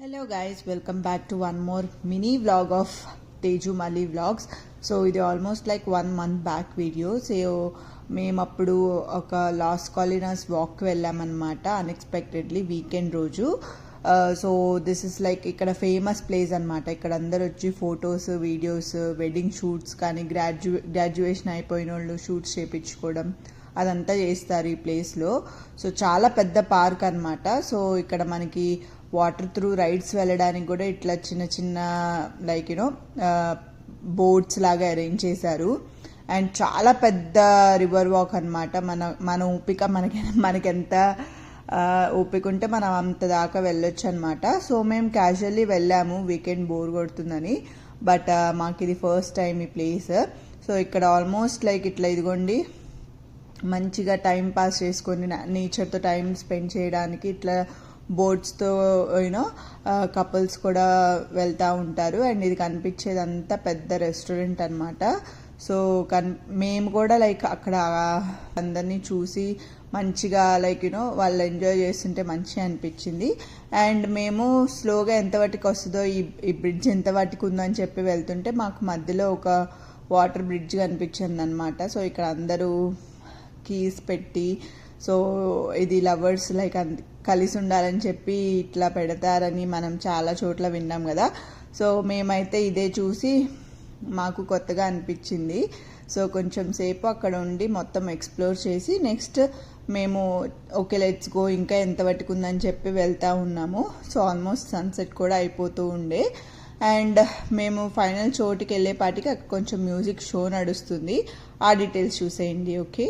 Hello guys, welcome back to one more mini vlog of Teju Mali vlogs. So ఇది almost like 1 month back video. So మేము అప్పుడు ఒక loss కాలినాస్ walk వెళ్ళామన్నమాట unexpectedly weekend రోజు. So this is like ఇక్కడ famous place అనమాట. ఇక్కడ అందరు వచ్చి ఫొటోస్ వీడియోస్ వెడ్డింగ్ షూట్స్ కానీ గ్రాడ్యుయేషన్ అయిపోయిన వాళ్ళు షూట్స్ చేయించుకోవడం అదంతా చేస్తారు ఈ ప్లేస్లో. సో చాలా పెద్ద పార్క్ అనమాట. సో ఇక్కడ మనకి వాటర్ త్రూ రైడ్స్ వెళ్ళడానికి కూడా ఇట్లా చిన్న చిన్న లైక్ యూనో బోట్స్ లాగా అరేంజ్ చేశారు. అండ్ చాలా పెద్ద రివర్ వాక్ అనమాట. మన ఓపిక మనకెంత ఓపిక ఉంటే మనం అంత దాకా వెళ్ళొచ్చు అనమాట. సో మేము క్యాజువల్లీ వెళ్ళాము వీకెండ్ బోర్ కొడుతుందని. బట్ మాకు ఇది ఫస్ట్ టైం ఈ ప్లేస్. సో ఇక్కడ ఆల్మోస్ట్ లైక్ ఇట్లా ఇదిగోండి మంచిగా టైం పాస్ చేసుకొని నేచర్తో టైం స్పెండ్ చేయడానికి ఇట్లా బోట్స్తో యూనో కపుల్స్ కూడా వెళ్తూ ఉంటారు. అండ్ ఇది కనిపించేది అంతా పెద్ద రెస్టారెంట్ అనమాట. సో మేము కూడా లైక్ అక్కడ అందరినీ చూసి మంచిగా లైక్ యూనో వాళ్ళు ఎంజాయ్ చేస్తుంటే మంచిగా అనిపించింది. అండ్ మేము స్లోగా ఎంత వాటికి వస్తుందో ఈ బ్రిడ్జ్ ఎంత వాటికి ఉందో అని చెప్పి వెళ్తుంటే మాకు మధ్యలో ఒక వాటర్ బ్రిడ్జ్ కనిపించింది అనమాట. సో ఇక్కడ అందరూ కీస్ పెట్టి సో ఇది లవర్స్ లైక్ కలిసి ఉండాలని చెప్పి ఇట్లా పెడతారని మనం చాలా చోట్ల విన్నాం కదా. సో మేమైతే ఇదే చూసి మాకు కొత్తగా అనిపించింది. సో కొంచెం సేపు అక్కడ ఉండి మొత్తం ఎక్స్ప్లోర్ చేసి నెక్స్ట్ మేము ఓకే లెట్స్ గో ఇంకా ఎంత పట్టుకుందని చెప్పి వెళ్తూ ఉన్నాము. సో ఆల్మోస్ట్ సన్సెట్ కూడా అయిపోతూ ఉండే. అండ్ మేము ఫైనల్ చోటుకి వెళ్ళేపాటికి అక్కడ కొంచెం మ్యూజిక్ షో నడుస్తుంది. ఆ డీటెయిల్స్ చూసేయండి. ఓకే.